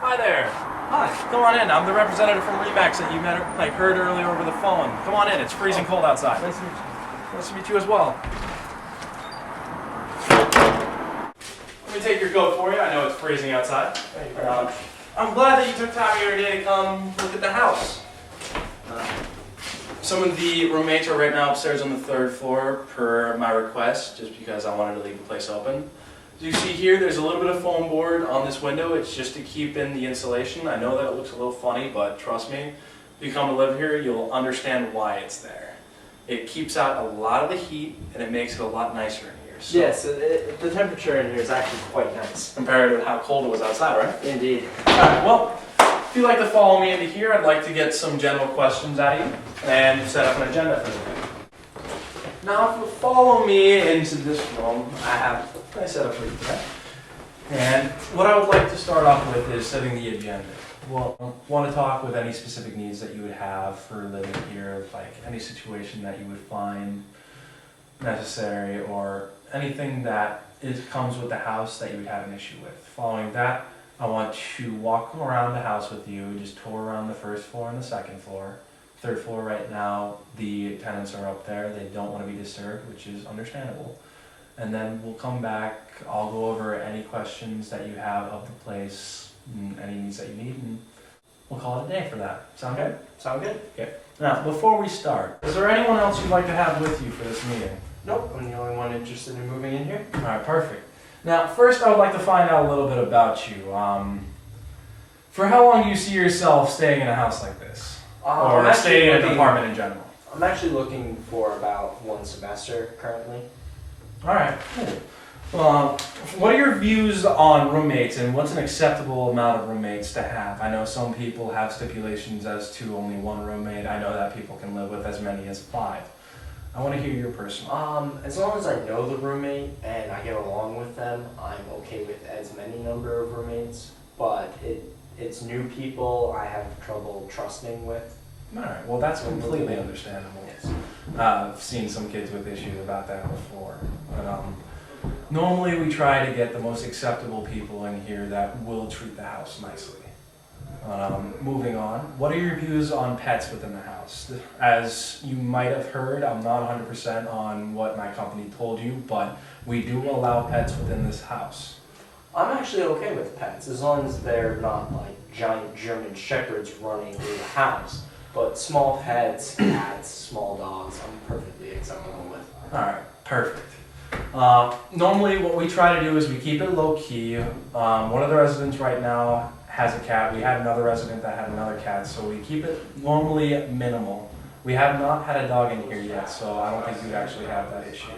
Hi there. Hi. Come on in. I'm the representative from Remax that you heard earlier over the phone. Come on in. It's freezing cold outside. Nice to meet you. Nice to meet you as well. Let me take your coat for you. I know it's freezing outside. Thank you very much. I'm glad that you took time out of your day to come look at the house. Some of the roommates are right now upstairs on the 3rd floor per my request, just because I wanted to leave the place open. As you see here, there's a little bit of foam board on this window. It's just to keep in the insulation. I know that it looks a little funny, but trust me, if you come to live here, you'll understand why it's there. It keeps out a lot of the heat, and it makes it a lot nicer in here. So Yes, the temperature in here is actually quite nice. compared to how cold it was outside, right? Indeed. Alright, well, if you'd like to follow me into here, I'd like to get some general questions out of you and set up an agenda for the day. Now, if you follow me into this room, I set up for you today. And what I would like to start off with is setting the agenda. Well, I want to talk with any specific needs that you would have for living here, like any situation that you would find necessary or anything that comes with the house that you would have an issue with. Following that, I want to walk around the house with you, just tour around the 1st floor and the 2nd floor. 3rd floor right now, the tenants are up there. They don't want to be disturbed, which is understandable. And then we'll come back, I'll go over any questions that you have of the place, and any needs that you need, and we'll call it a day for that. Sound good? Sound good? Okay. Now, before we start, is there anyone else you'd like to have with you for this meeting? Nope, I'm the only one interested in moving in here. Alright, perfect. Now, first I would like to find out a little bit about you. For how long do you see yourself staying in a house like this? Or staying in an apartment in general? I'm actually looking for about 1 semester currently. Alright, cool. What are your views on roommates and what's an acceptable amount of roommates to have? I know some people have stipulations as to only 1 roommate. I know that people can live with as many as 5. I want to hear your personal. As long as I know the roommate and I get along with them, I'm okay with as many number of roommates. But it's new people I have trouble trusting with. Alright, well that's completely understandable. Yes. I've seen some kids with issues about that before. But normally we try to get the most acceptable people in here that will treat the house nicely. Moving on, what are your views on pets within the house? As you might have heard, I'm not 100% on what my company told you, but we do allow pets within this house. I'm actually okay with pets as long as they're not like giant German shepherds running through the house. But small pets, cats, small dogs, I'm perfectly acceptable with. Alright, perfect. Normally what we try to do is we keep it low key. One of the residents right now has a cat. We had another resident that had another cat, so we keep it normally minimal. We have not had a dog in here yet, so I don't think you'd actually have that issue.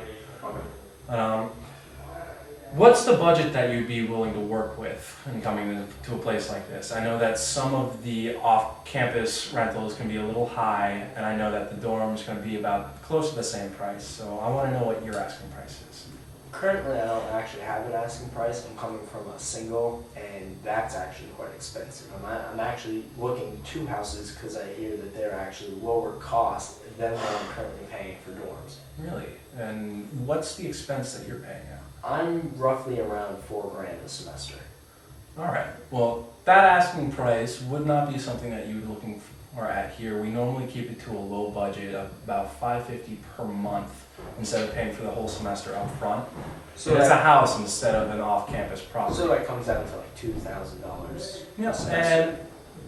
What's the budget that you'd be willing to work with in coming to a place like this? I know that some of the off-campus rentals can be a little high, and I know that the dorm's going to be about close to the same price, so I want to know what your asking price is. Currently, I don't actually have an asking price. I'm coming from a single, and that's actually quite expensive. I'm actually looking at 2 houses because I hear that they're actually lower cost than what I'm currently paying for dorms. Really? And what's the expense that you're paying now? I'm roughly around $4 grand a semester. Alright, well, that asking price would not be something that you're looking for at here. We normally keep it to a low budget of about $550 per month instead of paying for the whole semester up front. So it's a house instead of an off-campus property. So that comes down to like $2,000. Yes, and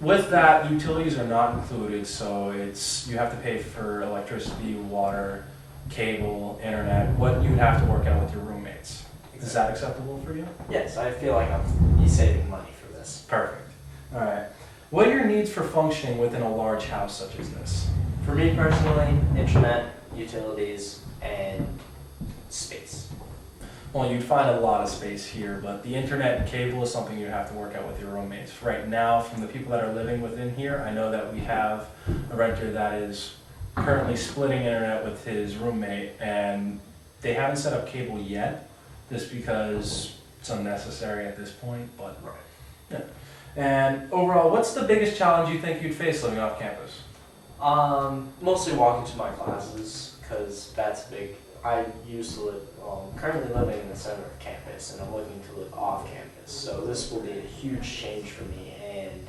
with that, utilities are not included, so you have to pay for electricity, water, cable, internet, what you'd have to work out with your roommates. Is that acceptable for you? Yes, I feel like I'm saving money for this. Perfect. Alright. What are your needs for functioning within a large house such as this? For me personally, internet, utilities, and space. Well, you'd find a lot of space here, but the internet and cable is something you'd have to work out with your roommates. Right now, from the people that are living within here, I know that we have a renter that is currently splitting internet with his roommate, and they haven't set up cable yet, just because it's unnecessary at this point, but yeah. And overall, what's the biggest challenge you think you'd face living off campus? Mostly walking to my classes, because that's a big I used to live, currently living in the center of campus, and I'm looking to live off campus. So this will be a huge change for me, and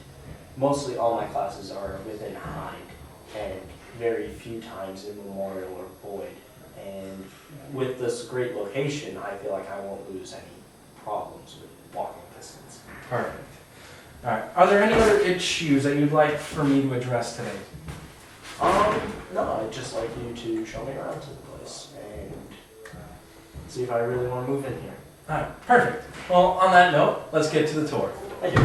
mostly all my classes are within Hind, and very few times in Memorial or Boyd. And with this great location, I feel like I won't lose any problems with walking distance. Perfect. All right. Are there any other issues that you'd like for me to address today? No, I'd just like you to show me around to the place and see if I really want to move in here. All right. Perfect. Well, on that note, let's get to the tour. Thank you.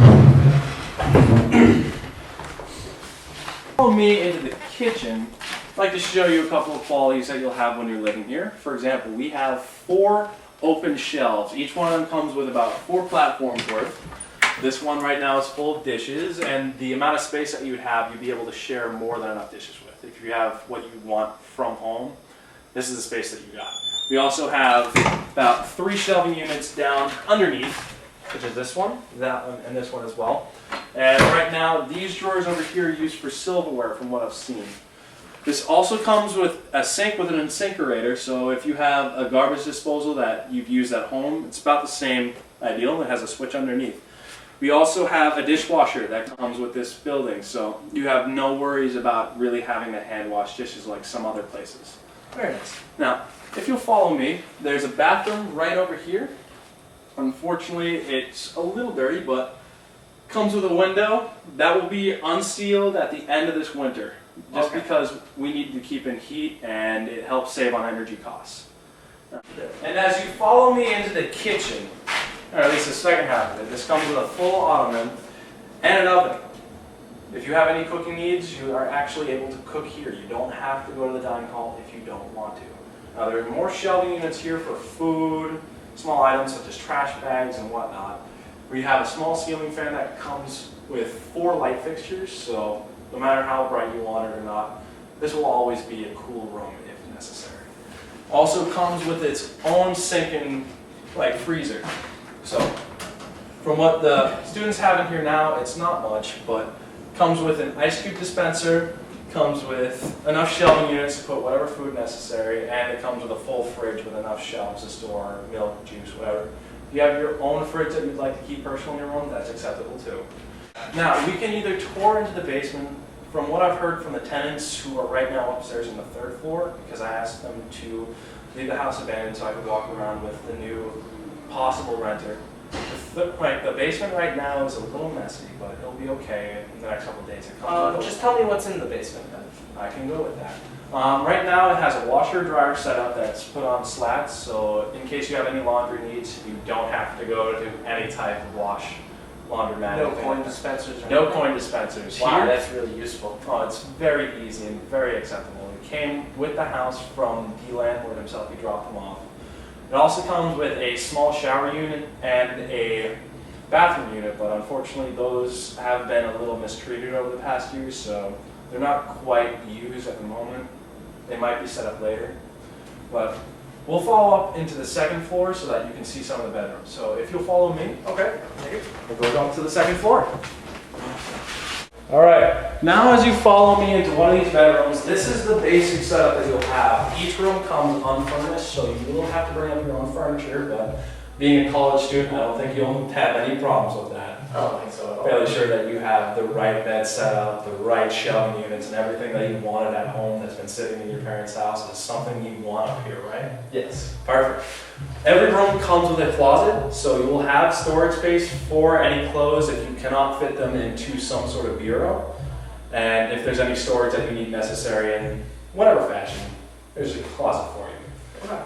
Follow me into the kitchen. I'd like to show you a couple of qualities that you'll have when you're living here. For example, we have 4 open shelves. Each one of them comes with about 4 platforms worth. This one right now is full of dishes, and the amount of space that you would have, you'd be able to share more than enough dishes with. If you have what you want from home, this is the space that you got. We also have about 3 shelving units down underneath, which is this one, that one, and this one as well. And right now, these drawers over here are used for silverware from what I've seen. This also comes with a sink with an InSinkErator, so if you have a garbage disposal that you've used at home, it's about the same ideal. It has a switch underneath. We also have a dishwasher that comes with this building, so you have no worries about really having to hand wash dishes like some other places. Very nice. Now, if you'll follow me, there's a bathroom right over here. Unfortunately, it's a little dirty, but comes with a window that will be unsealed at the end of this winter, just because we need to keep in heat and it helps save on energy costs. And as you follow me into the kitchen, or at least the second half of it, this comes with a full ottoman and an oven. If you have any cooking needs, you are actually able to cook here. You don't have to go to the dining hall if you don't want to. Now, there are more shelving units here for food, small items such as trash bags and whatnot. We have a small ceiling fan that comes with 4 light fixtures, so no matter how bright you want it or not, this will always be a cool room if necessary. Also comes with its own sink and freezer. So from what the students have in here now, it's not much, but comes with an ice cube dispenser, comes with enough shelving units to put whatever food necessary, and it comes with a full fridge with enough shelves to store milk, juice, whatever. If you have your own fridge that you'd like to keep personal in your room, that's acceptable too. Now, we can either tour into the basement. From what I've heard from the tenants who are right now upstairs on the 3rd floor, because I asked them to leave the house abandoned so I could walk around with the new possible renter. The basement right now is a little messy, but it'll be okay in the next couple of days. Just tell me what's in the basement then. I can go with that. Right now it has a washer dryer setup that's put on slats, so in case you have any laundry needs, you don't have to go to any type of laundromat. No coin dispensers? No coin dispensers. Wow, Here, that's really useful. oh, it's very easy and very acceptable. It came with the house from the landlord himself. He dropped them off. It also comes with a small shower unit and a bathroom unit, but unfortunately those have been a little mistreated over the past years, so they're not quite used at the moment. They might be set up later, but we'll follow up into the 2nd floor so that you can see some of the bedrooms. So if you'll follow me, okay, we'll go up to the 2nd floor. All right, now as you follow me into one of these bedrooms, this is the basic setup that you'll have. Each room comes unfurnished, so you will have to bring up your own furniture, but being a college student, I don't think you'll have any problems with that. I don't think so at all. Fairly sure that you have the right bed set up, the right shelving units, and everything that you wanted at home that's been sitting in your parents' house is something you want up here, right? Yes. Perfect. Every room comes with a closet, so you will have storage space for any clothes if you cannot fit them into some sort of bureau. And if there's any storage that you need necessary in whatever fashion, there's a closet for you. Okay.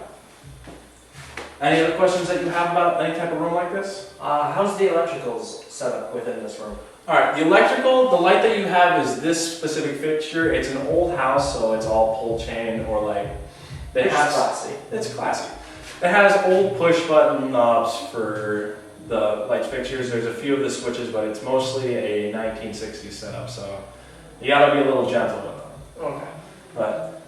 Any other questions that you have about any type of room like this? How's the electricals set up within this room? All right, the electrical, the light that you have is this specific fixture. It's an old house, so it's all pull chain or It's classy. It's classy. It has old push button knobs for the light fixtures. There's a few of the switches, but it's mostly a 1960s setup, so you gotta be a little gentle with them. Okay. But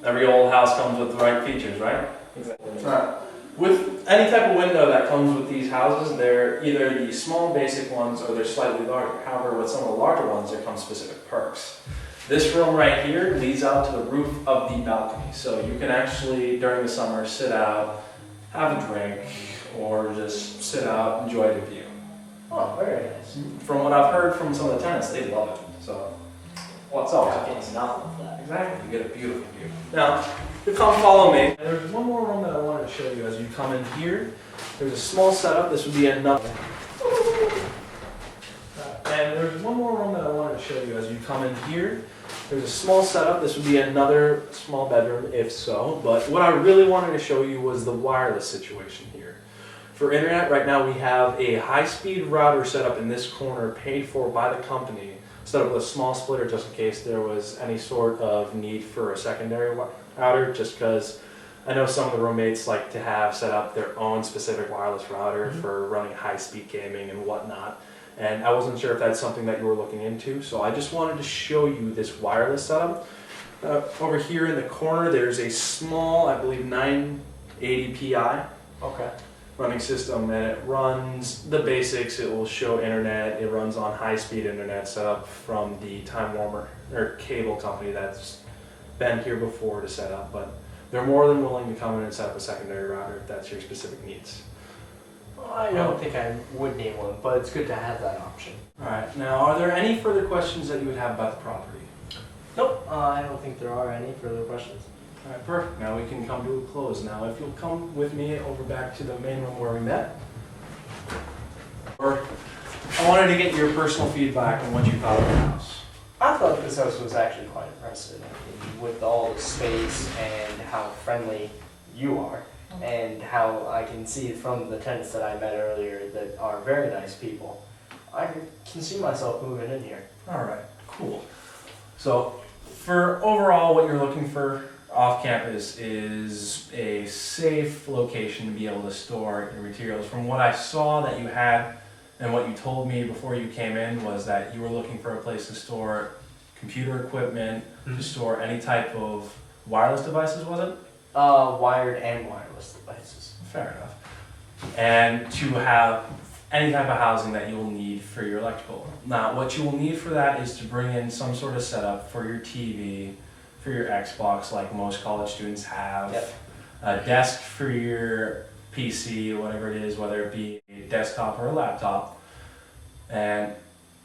every old house comes with the right features, right? Exactly. Alright. With any type of window that comes with these houses, they're either the small basic ones or they're slightly larger. However, with some of the larger ones, there come specific perks. This room right here leads out to the roof of the balcony. So you can actually, during the summer, sit out, have a drink, or just sit out, enjoy the view. Oh, very nice. From what I've heard from some of the tenants, they love it. So, what's up? How can you not love that? Exactly, you get a beautiful view. Now, you come follow me. And there's one more room that I wanted to show you as you come in here. There's a small setup. This would be another. And there's one more room that I wanted to show you as you come in here. There's a small setup. This would be another small bedroom, if so. But what I really wanted to show you was the wireless situation here. For internet, right now we have a high-speed router set up in this corner, paid for by the company, set up with a small splitter just in case there was any sort of need for a secondary router, just because I know some of the roommates like to have set up their own specific wireless router for running high-speed gaming and whatnot. And I wasn't sure if that's something that you were looking into, so I just wanted to show you this wireless setup. Over here in the corner, there's a small, I believe, 980 Pi Okay. running system, and it runs the basics. It will show internet. It runs on high-speed internet set up from the Time Warner or cable company that's been here before to set up, but they're more than willing to come in and set up a secondary router if that's your specific needs. Well, I don't think I would need one, but it's good to have that option. All right, now are there any further questions that you would have about the property? Nope, I don't think there are any further questions. All right, perfect. Now we can come to a close. Now, if you'll come with me over back to the main room where we met. Or I wanted to get your personal feedback on what you thought of the house. I thought this house was actually quite impressive with all the space and how friendly you are, and how I can see from the tenants that I met earlier that are very nice people. I can see myself moving in here. All right, cool. So for overall what you're looking for off campus is a safe location to be able to store your materials. From what I saw that you had and what you told me before you came in was that you were looking for a place to store computer equipment, to store any type of wireless devices, was it? Wired and wireless devices. Fair enough. And to have any type of housing that you'll need for your electrical. Now, what you will need for that is to bring in some sort of setup for your TV, for your Xbox, like most college students have. Yep. A desk for your PC, whatever it is, whether it be a desktop or a laptop. And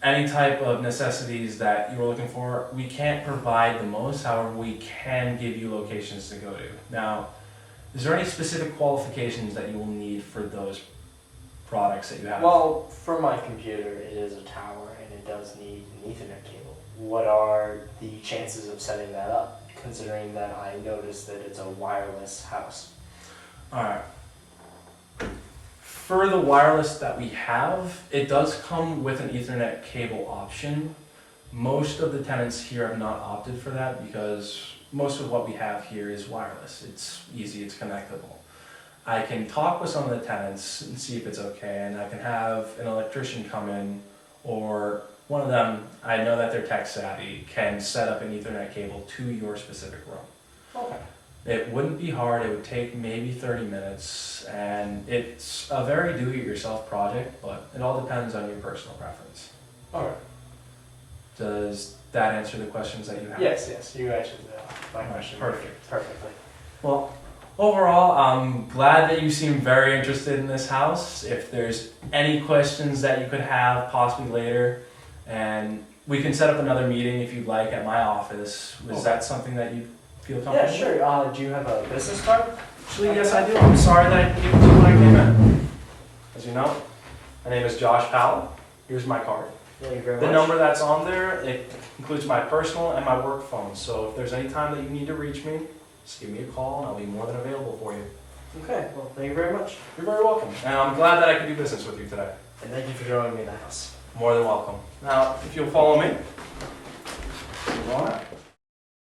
any type of necessities that you were looking for, we can't provide the most, however, we can give you locations to go to. Now, is there any specific qualifications that you will need for those products that you have? Well, for my computer, it is a tower and it does need an Ethernet cable. What are the chances of setting that up, considering that I noticed that it's a wireless house? Alright. For the wireless that we have, it does come with an Ethernet cable option. Most of the tenants here have not opted for that because most of what we have here is wireless. It's easy, it's connectable. I can talk with some of the tenants and see if it's okay, and I can have an electrician come in, or one of them, I know that they're tech savvy, can set up an Ethernet cable to your specific room. Okay. It wouldn't be hard, it would take maybe 30 minutes, and it's a very do-it-yourself project, but it all depends on your personal preference. Alright. Does that answer the questions that you have? Yes, you answered my question. Perfect. Perfectly. Well, overall, I'm glad that you seem very interested in this house. If there's any questions that you could have possibly later, and we can set up another meeting if you'd like at my office. Was that something that you feel comfortable Yeah, with? sure. Do you have a business card? Actually, yes, I do. I'm sorry that I didn't give it to you when I came in. As you know, my name is Josh Powell. Here's my card. Thank you very The much. number that's on there, it includes my personal and my work phone. So if there's any time that you need to reach me, just give me a call and I'll be more than available for you. Okay, well, thank you very much. You're very welcome. And I'm glad that I could do business with you today. And thank you for showing me the house. More than welcome. Now, if you'll follow me. Move on.